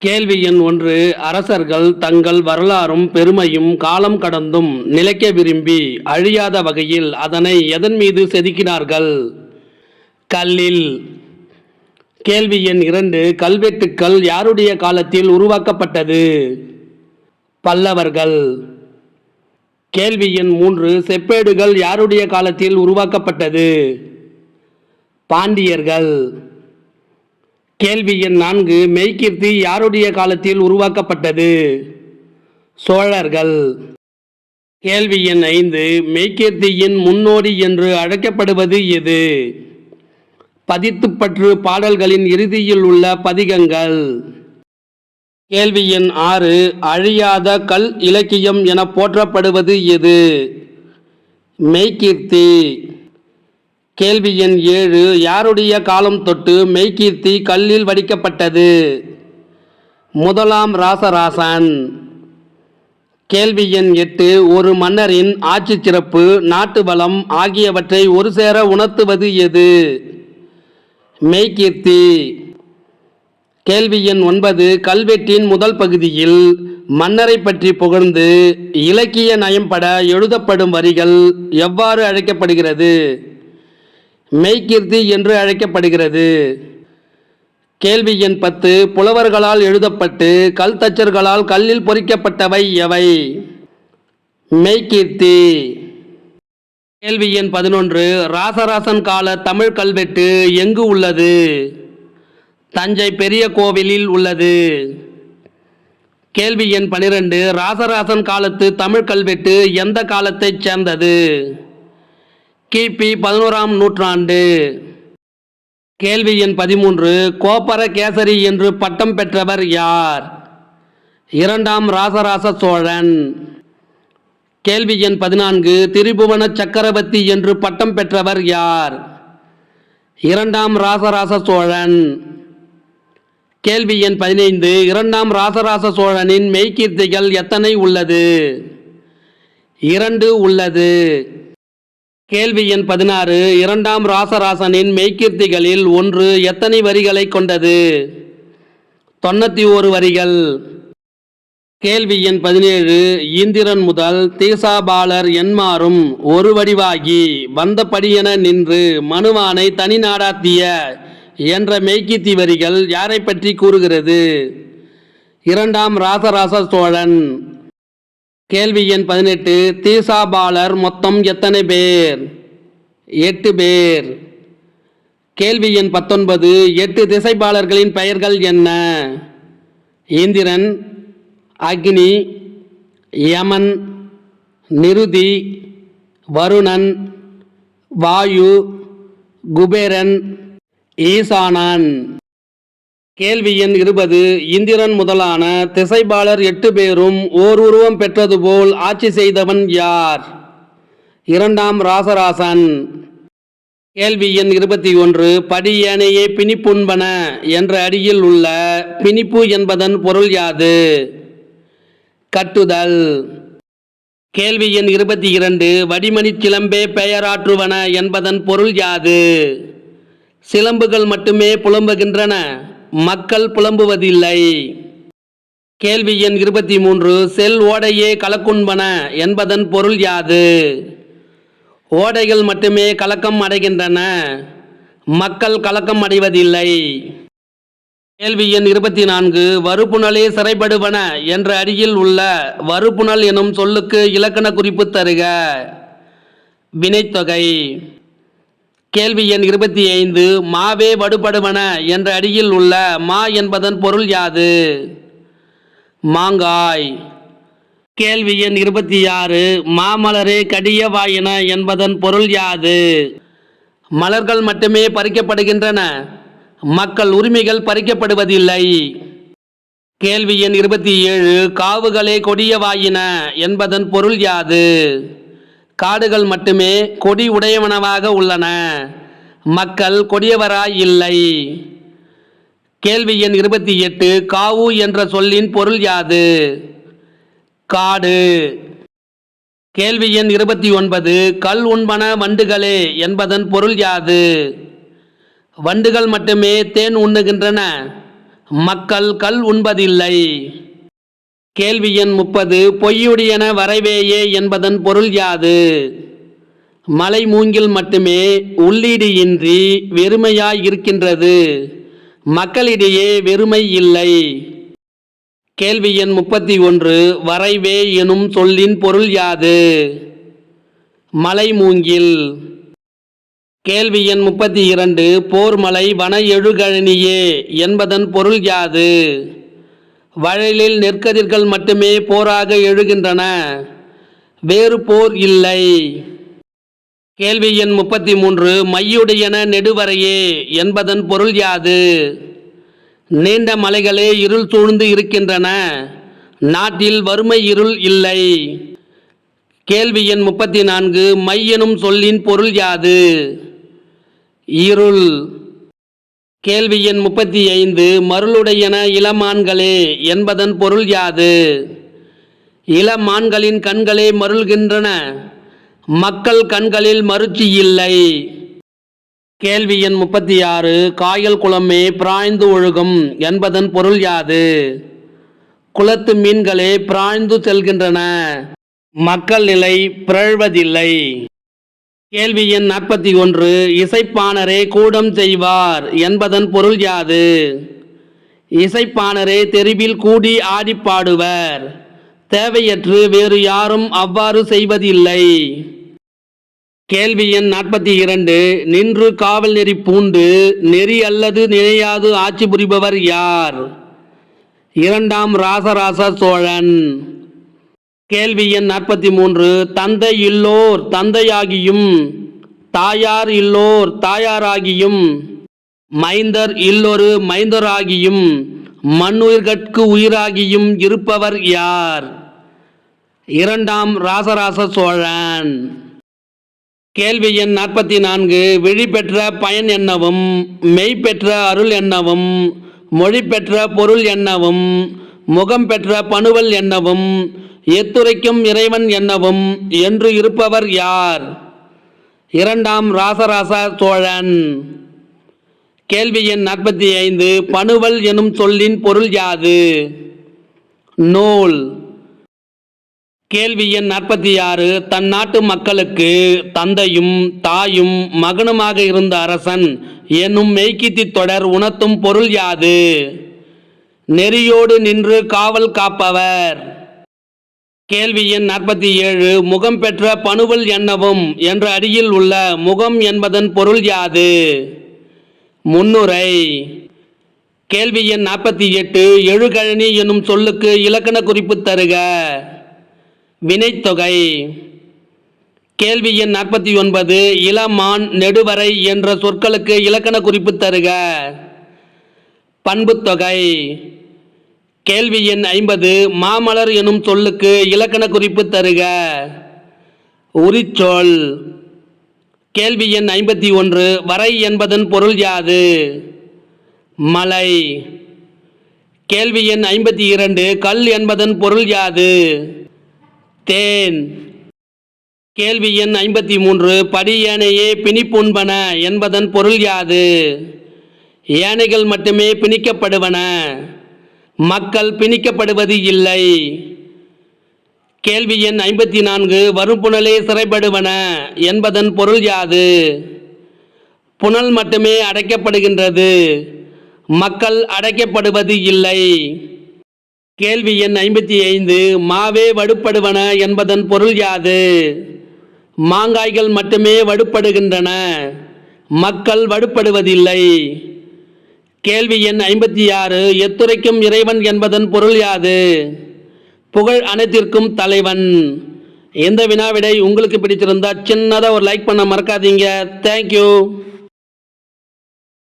கேள்வி எண் 1. அரசர்கள் தங்கள் வரலாறும் பெருமையும் காலம் கடந்தும் நிலைக்க விரும்பி அழியாத வகையில் அதனை எதன் மீது செதுக்கினார்கள்? கல்லில். கேள்வி எண் 2. கல்வெட்டுக்கள் யாருடைய காலத்தில் உருவாக்கப்பட்டது? பல்லவர்கள். கேள்வி எண் 3. செப்பேடுகள் யாருடைய காலத்தில் உருவாக்கப்பட்டது? பாண்டியர்கள். கேள்வி எண் 4. மெய்கீர்த்தி யாருடைய காலத்தில் உருவாக்கப்பட்டது? சோழர்கள். கேள்வி எண் 5. மெய்கீர்த்தியின் முன்னோடி என்று அழைக்கப்படுவது எது? பதித்துப்பற்று பாடல்களின் இறுதியில் உள்ள பதிகங்கள். கேள்வி எண் 6. அழியாத கல் இலக்கியம் என போற்றப்படுவது எது? மெய்கீர்த்தி. கேள்வி எண் 7. யாருடைய காலம் தொட்டு மெய்கீர்த்தி கல்லில் வடிக்கப்பட்டது? முதலாம் ராசராசன். கேள்வி எண் 8. ஒரு மன்னரின் ஆட்சி சிறப்பு, நாட்டு வளம் ஆகியவற்றை ஒரு சேர உணர்த்துவது எது? மெய்கீர்த்தி. கேள்வி எண் 9. கல்வெட்டின் முதல் பகுதியில் மன்னரை பற்றி புகழ்ந்து இலக்கிய நயம்பட எழுதப்படும் வரிகள் எவ்வாறு அழைக்கப்படுகிறது? மெய்கீர்த்தி என்று அழைக்கப்படுகிறது. கேள்வி எண் 10. புலவர்களால் எழுதப்பட்டு கல் தச்சர்களால் கல்லில் பொறிக்கப்பட்டவை எவை? மெய்கீர்த்தி. கேள்வி எண் 11. ராசராசன் கால தமிழ் கல்வெட்டு எங்கு உள்ளது? தஞ்சை பெரிய கோவிலில் உள்ளது. கேள்வி எண் 12. ராசராசன் காலத்து தமிழ் கல்வெட்டு எந்த காலத்தைச் சேர்ந்தது? கிபி 11ஆம் நூற்றாண்டு. கேள்வி எண் 13. கோப்பர கேசரி என்று பட்டம் பெற்றவர் யார்? 2ஆம் ராசராச சோழன். கேள்வி எண் 14. திரிபுவன சக்கரவர்த்தி என்று பட்டம் பெற்றவர் யார்? 2ஆம் ராசராச சோழன். கேள்வி எண் 15. 2ஆம் ராசராச சோழனின் மெய்கீர்த்திகள் எத்தனை உள்ளது? 2 உள்ளது. கேள்வி எண் 16. 2ஆம் ராசராசனின் மெய்கீர்த்திகளில் ஒன்று எத்தனை வரிகளை கொண்டது? 91 வரிகள். கேள்வி எண் 17. இந்திரன் முதல் தீசாபாலர் என்மாரும் ஒரு வடிவாகி வந்தபடியென நின்று மனுவானை தனி நாடாத்திய என்ற மெய்கீர்த்தி வரிகள் யாரை பற்றி கூறுகிறது? 2ஆம் ராசராச சோழன். கேள்வி எண் 18. தீசாபாலர் மொத்தம் எத்தனை பேர்? 8 பேர். கேள்வி எண் 19. 8 திசைபாலர்களின் பெயர்கள் என்ன? இந்திரன், அக்னி, யமன், நிருதி, வருணன், வாயு, குபேரன், ஈசானன். கேள்வி எண் 20. இந்திரன் முதலான திசைபாலர் 8 பேரும் ஓர் உருவம் பெற்றது போல் ஆட்சி செய்தவன் யார்? 2ஆம் ராசராசன். கேள்வி எண் 21. படி ஏனையே பிணிப்புண்பன என்ற அடியில் உள்ள பிணிப்பு என்பதன் பொருள் யாது? கட்டுதல். கேள்வி எண் 22. வடிமணி சிலம்பே பெயராற்றுவன என்பதன் பொருள் யாது? சிலம்புகள் மட்டுமே புலம்புகின்றன, மக்கள் புலம்புவதில்லை. கேள்வி எண் 23. செல் ஓடையே கலக்குண்பன என்பதன் பொருள் யாது? ஓடைகள் மட்டுமே கலக்கம் அடைகின்றன, மக்கள் கலக்கம் அடைவதில்லை. கேள்வி எண் 24. வருப்புணலே சிறைப்படுவன என்ற அடியில் உள்ள வருப்புணல் எனும் சொல்லுக்கு இலக்கண குறிப்பு தருக. வினைத்தொகை. கேள்வி எண் 25. மாவே வடுபடுவன என்ற அடியில் உள்ள மா என்பதன் பொருள் யாது? மாங்காய். கேள்வி எண் 26. மாமலரே கடிய வாயின என்பதன் பொருள் யாது? மலர்கள் மட்டுமே பறிக்கப்படுகின்றன, மக்கள் உரிமைகள் பறிக்கப்படுவதில்லை. கேள்வி எண் 27. காவுகளே கொடிய வாயின என்பதன் பொருள் யாது? காடுகள் மட்டுமே கொடி உடையவனவாக உள்ளன, மக்கள் கொடியவராய் இல்லை. கேள்வி எண் 28. காவு என்ற சொல்லின் பொருள் யாது? காடு. கேள்வி எண் 29. கல் உண்பன வண்டுகளே என்பதன் பொருள் யாது? வண்டுகள் மட்டுமே தேன் உண்ணுகின்றன, மக்கள் கல் உண்பதில்லை. கேள்வி எண் 30. பொய்யுடையன வரவேயே என்பதன் பொருள் யாது? மலை மூங்கில் மட்டுமே உள்ளீடு இன்றி வெறுமையாய் இருக்கின்றது. மக்களிடையே வெறுமை இல்லை. கேள்வி எண் 31. வரைவே எனும் சொல்லின் பொருள் யாது? மலை மூங்கில். கேள்வி எண் 32. போர்மலை வன எழுகழனியே என்பதன் பொருள் யாது? வயலில் நெற்கதிர்கள் மட்டுமே போராக எழுகின்றன, வேறு போர் இல்லை. கேள்வி எண் 33. மையுடையன நெடுவரையே என்பதன் பொருள் யாது? நீண்ட மலைகளே இருள் சூழ்ந்து இருக்கின்றன, நாட்டில் வறுமை இருள் இல்லை. கேள்வி எண் 34. மை எனும் சொல்லின் பொருள் யாது? இருள். கேள்வி எண் 35. மருளுடையன இளமான்களே என்பதன் பொருள் யாது? இளமான்களின் கண்களே மருள்கின்றன, மக்கள் கண்களில் மருட்சி இல்லை. கேள்வி எண் 36. காயல் குளமே பிராய்ந்து ஒழுகும் என்பதன் பொருள் யாது? குளத்து மீன்களே பிராய்ந்து செல்கின்றன, மக்கள் நிலை பிறழ்வதில்லை. கேள்வி எண் 41. இசைப்பாணரே கூடம் செய்வார் என்பதன் பொருள் யாது? இசைப்பாணரே தெருவில் கூடி ஆடிப்பாடுவர், தேவையற்று வேறு யாரும் அவ்வாறு செய்வதில்லை. கேள்வி எண் 42. நின்று காவல் நெறி பூண்டு நெறி அல்லது நினையாது ஆட்சி புரிபவர் யார்? 2ஆம் ராசராச சோழன். கேள்வி எண் 43. தந்தை இல்லோர் தந்தையாகியும் தாயார் இல்லோர் தாயாராகியும் மைந்தர் இல்லொரு மைந்தராகியும் மண்ணுயிர்கட்கு உயிராகியும் இருப்பவர் யார்? 2ஆம் ராசராச சோழன். கேள்வி எண் 44. விழி பெற்ற பயன் என்னவும் மெய் பெற்ற அருள் என்னவும் மொழி பெற்ற பொருள் என்னவும் முகம் பெற்ற பணுவல் என்னவும் எத்துரைக்கும் இறைவன் என்னவும் என்று இருப்பவர் யார்? 2ஆம் ராசராச சோழன். கேள்வி எண் 45. பணுவல் எனும் சொல்லின் பொருள் யாது? நூல். கேள்வி எண் 46. தன் நாட்டு மக்களுக்கு தந்தையும் தாயும் மகனுமாக இருந்த அரசன் என்னும் மெய்கீர்த்தி தொடர் உணர்த்தும் பொருள் யாது? நெறியோடு நின்று காவல் காப்பவர். கேள்வி எண் 47. முகம் பெற்ற பணுவல் என்னவும் என்ற அடியில் உள்ள முகம் என்பதன் பொருள் யாது? முன்னுரை. கேள்வி எண் 48. எழுகழனி எனும் சொல்லுக்கு இலக்கண குறிப்பு தருக. வினைத்தொகை. கேள்வி எண் 49. இளமான் நெடுவரை என்ற சொற்களுக்கு இலக்கண குறிப்பு தருக. பண்புத்தொகை. கேள்வி எண் 50. மாமலர் எனும் சொல்லுக்கு இலக்கண குறிப்பு தருக. உரிச்சொல். கேள்வி எண் 51. வரை என்பதன் பொருள் யாது? மலை. கேள்வி எண் 52. கல் என்பதன் பொருள் யாது? தேன். கேள்வி எண் 53. படி ஏனையே பிணிப்புண்பன என்பதன் பொருள் யாது? ஏனைகள் மட்டுமே பிணிக்கப்படுவன, மக்கள் பிணிக்கப்படுவது இல்லை. கேள்வி எண் 54. வரும்புணலே சிறைப்படுவன என்பதன் பொருள் யாது? புனல் மட்டுமே அடைக்கப்படுகின்றது, மக்கள் அடைக்கப்படுவது இல்லை. கேள்வி எண் 55. மாவே வடுப்படுவன என்பதன் பொருள் யாது? மாங்காய்கள் மட்டுமே வடுப்படுகின்றன, மக்கள் வடுப்படுவதில்லை. கேள்வி எண் 56. எத்துரைக்கும் இறைவன் என்பதன் பொருள் யாது? புகழ் அனைத்திற்கும் தலைவன். இந்த வினாவிடை உங்களுக்கு பிடிச்சிருந்தா சின்னதாக ஒரு லைக் பண்ண மறக்காதீங்க. தேங்க்யூ.